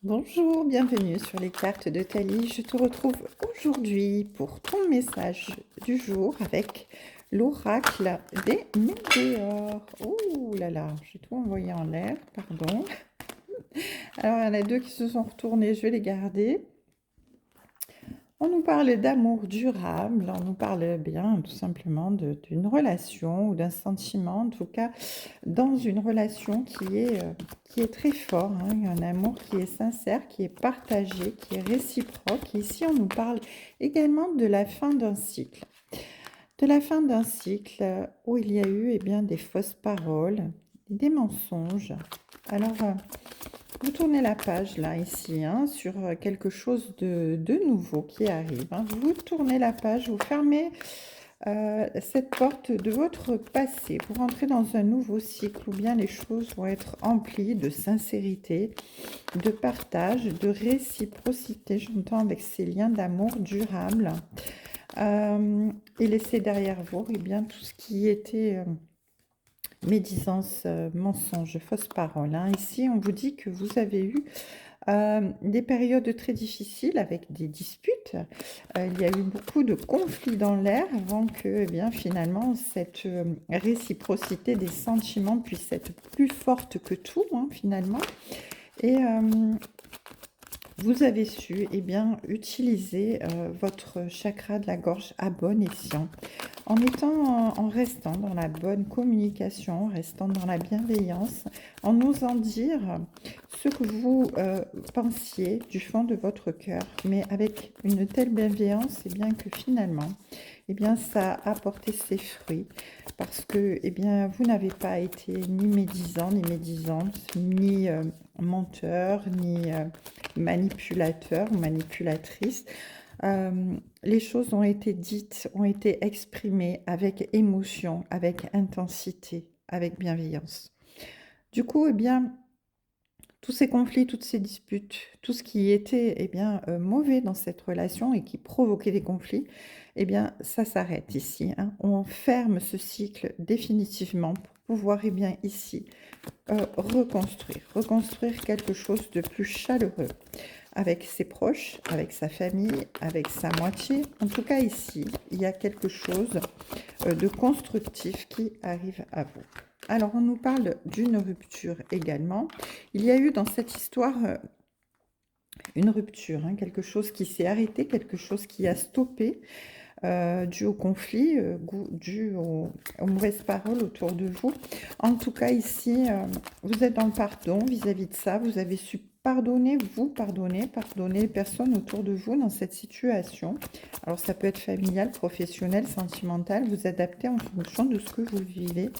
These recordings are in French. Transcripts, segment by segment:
Bonjour, bienvenue sur les cartes de Thalie. Je te retrouve aujourd'hui pour ton message du jour avec l'oracle des météores. Oh là là, j'ai tout envoyé en l'air, pardon. Alors, il y en a deux qui se sont retournés, je vais les garder. On nous parle d'amour durable, on nous parle bien tout simplement d'une relation ou d'un sentiment, en tout cas dans une relation qui est très fort, hein. Il y a un amour qui est sincère, qui est partagé, qui est réciproque. Ici, on nous parle également de la fin d'un cycle. De la fin d'un cycle où il y a eu bien, des fausses paroles, des mensonges. Alors, vous tournez la page là, ici, hein, sur quelque chose de nouveau qui arrive, hein. Vous tournez la page, vous fermez cette porte de votre passé pour entrer dans un nouveau cycle où bien les choses vont être emplies de sincérité, de partage, de réciprocité. J'entends avec ces liens d'amour durables. Et laissez derrière vous bien, tout ce qui était médisance, mensonge, fausse parole, hein. Ici, on vous dit que vous avez eu des périodes très difficiles avec des disputes. Il y a eu beaucoup de conflits dans l'air avant que, bien, finalement, cette réciprocité des sentiments puisse être plus forte que tout, hein, finalement. Et vous avez su, bien, utiliser votre chakra de la gorge à bon escient, en restant dans la bonne communication, en restant dans la bienveillance, en osant dire ce que vous pensiez du fond de votre cœur, mais avec une telle bienveillance, bien que finalement, bien, ça a apporté ses fruits, parce que, bien, vous n'avez pas été ni médisant, ni médisante, ni menteur, ni manipulateur ou manipulatrice. Les choses ont été dites, ont été exprimées avec émotion, avec intensité, avec bienveillance. Du coup, bien, tous ces conflits, toutes ces disputes, tout ce qui était bien, mauvais dans cette relation et qui provoquait des conflits, bien, ça s'arrête ici, hein. On ferme ce cycle définitivement pour pouvoir, bien, ici, reconstruire quelque chose de plus chaleureux avec ses proches, avec sa famille, avec sa moitié. En tout cas, ici, il y a quelque chose de constructif qui arrive à vous. Alors, on nous parle d'une rupture également. Il y a eu dans cette histoire une rupture, hein, quelque chose qui s'est arrêté, quelque chose qui a stoppé, dû au conflit, dû aux mauvaises paroles autour de vous. En tout cas, ici, vous êtes dans le pardon vis-à-vis de ça. Vous avez su pardonner, pardonner les personnes autour de vous dans cette situation. Alors, ça peut être familial, professionnel, sentimental. Vous adaptez en fonction de ce que vous vivez.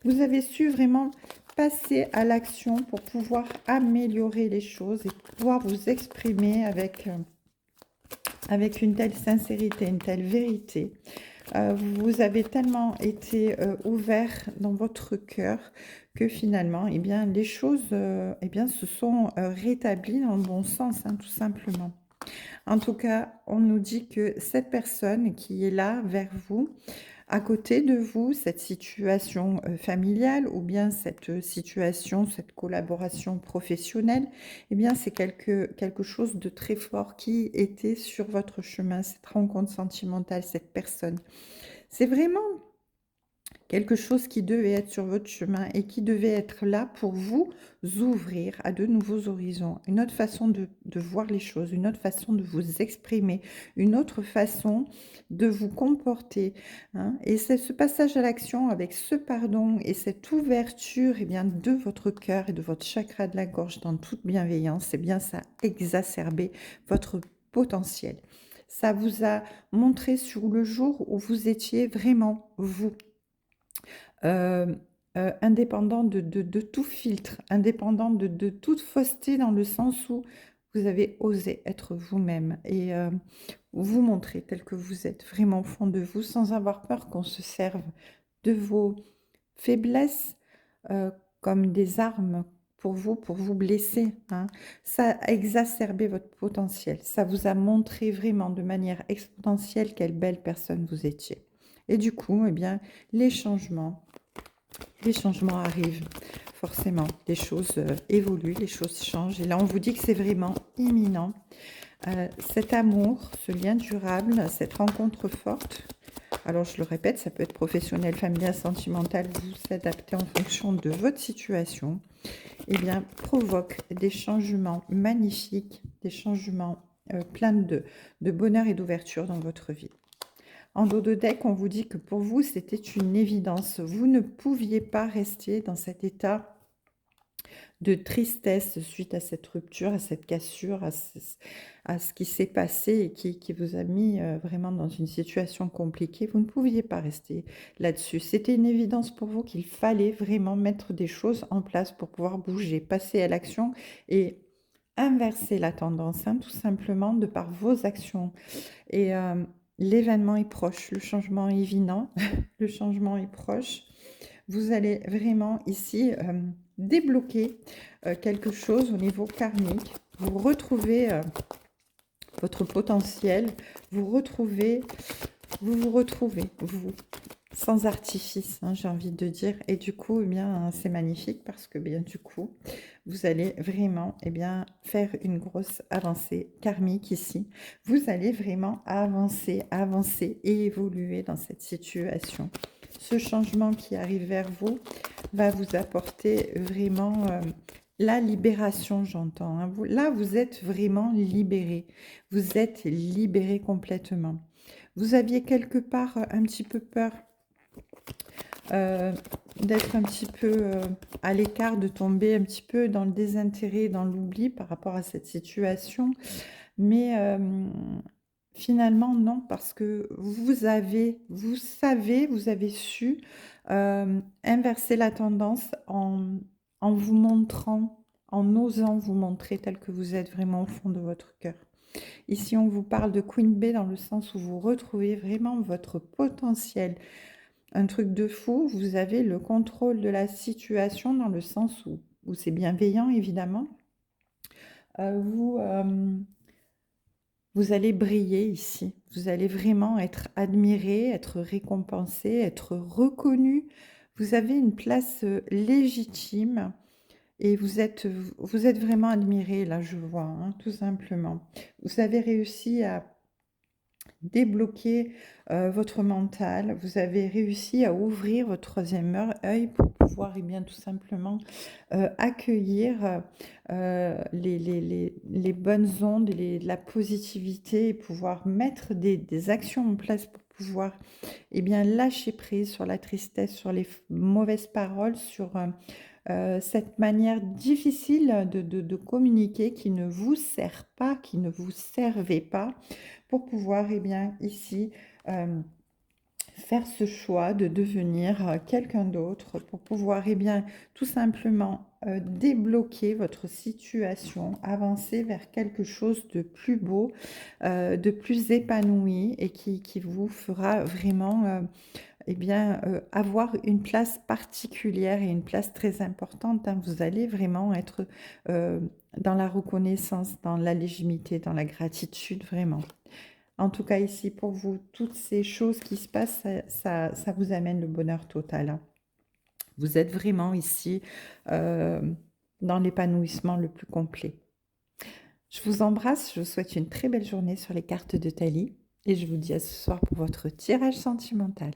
Vous avez su vraiment passer à l'action pour pouvoir améliorer les choses et pouvoir vous exprimer avec une telle sincérité, une telle vérité. Vous avez tellement été ouvert dans votre cœur que finalement, bien, les choses bien, se sont rétablies dans le bon sens, hein, tout simplement. En tout cas, on nous dit que cette personne qui est là vers vous, à côté de vous, cette situation familiale ou bien cette situation, cette collaboration professionnelle, bien, c'est quelque chose de très fort qui était sur votre chemin, cette rencontre sentimentale, cette personne. C'est vraiment quelque chose qui devait être sur votre chemin et qui devait être là pour vous ouvrir à de nouveaux horizons, une autre façon de voir les choses, une autre façon de vous exprimer, une autre façon de vous comporter, hein. Et c'est ce passage à l'action avec ce pardon et cette ouverture, bien, de votre cœur et de votre chakra de la gorge dans toute bienveillance, bien, ça a exacerbé votre potentiel. Ça vous a montré sur le jour où vous étiez vraiment vous. Heu Indépendant de tout filtre, indépendant de toute fausseté dans le sens où vous avez osé être vous-même et vous montrer tel que vous êtes, vraiment au fond de vous, sans avoir peur qu'on se serve de vos faiblesses, heu, comme des armes pour vous blesser, hein. Ça a exacerbé votre potentiel, ça vous a montré vraiment de manière exponentielle quelle belle personne vous étiez et du coup, bien, les changements Les changements arrivent, forcément. Les choses évoluent, les choses changent. Et là, on vous dit que c'est vraiment imminent. Cet amour, ce lien durable, cette rencontre forte, alors je le répète, ça peut être professionnel, familial, sentimental, vous adaptez en fonction de votre situation, eh bien, provoque des changements magnifiques, des changements pleins de bonheur et d'ouverture dans votre vie. En dos de deck, on vous dit que pour vous, c'était une évidence. Vous ne pouviez pas rester dans cet état de tristesse suite à cette rupture, à cette cassure, à ce qui s'est passé et qui vous a mis vraiment dans une situation compliquée. Vous ne pouviez pas rester là-dessus. C'était une évidence pour vous qu'il fallait vraiment mettre des choses en place pour pouvoir bouger, passer à l'action et inverser la tendance, hein, tout simplement de par vos actions. Et l'événement est proche, le changement est imminent, le changement est proche. Vous allez vraiment ici débloquer quelque chose au niveau karmique. Vous retrouvez votre potentiel, vous vous retrouvez, vous, sans artifice, hein, j'ai envie de dire. Et du coup, eh bien, c'est magnifique parce que bien du coup, vous allez vraiment faire une grosse avancée karmique ici. Vous allez vraiment avancer et évoluer dans cette situation. Ce changement qui arrive vers vous va vous apporter vraiment la libération, j'entends. Hein. Là, vous êtes vraiment libéré. Vous êtes libéré complètement. Vous aviez quelque part un petit peu peur d'être un petit peu à l'écart, de tomber un petit peu dans le désintérêt, dans l'oubli par rapport à cette situation. Mais finalement, non, parce que vous avez su inverser la tendance en vous montrant, en osant vous montrer tel que vous êtes vraiment au fond de votre cœur. Ici, on vous parle de Queen Bee dans le sens où vous retrouvez vraiment votre potentiel. Un truc de fou, vous avez le contrôle de la situation dans le sens où c'est bienveillant, évidemment. Vous allez briller ici. Vous allez vraiment être admiré, être récompensé, être reconnu. Vous avez une place légitime et vous êtes vraiment admiré, là, je vois, hein, tout simplement. Vous avez réussi à débloquer votre mental, vous avez réussi à ouvrir votre troisième œil pour pouvoir bien tout simplement accueillir les bonnes ondes, la positivité et pouvoir mettre des actions en place pour pouvoir bien lâcher prise sur la tristesse, sur les mauvaises paroles, sur cette manière difficile de communiquer qui ne vous sert pas, qui ne vous servait pas, pour pouvoir ici faire ce choix de devenir quelqu'un d'autre, pour pouvoir tout simplement débloquer votre situation, avancer vers quelque chose de plus beau, de plus épanoui et qui vous fera vraiment avoir une place particulière et une place très importante. Hein. Vous allez vraiment être dans la reconnaissance, dans la légitimité, dans la gratitude, vraiment. En tout cas, ici, pour vous, toutes ces choses qui se passent, ça vous amène le bonheur total. Hein. Vous êtes vraiment ici dans l'épanouissement le plus complet. Je vous embrasse, je vous souhaite une très belle journée sur les cartes de Thalie et je vous dis à ce soir pour votre tirage sentimental.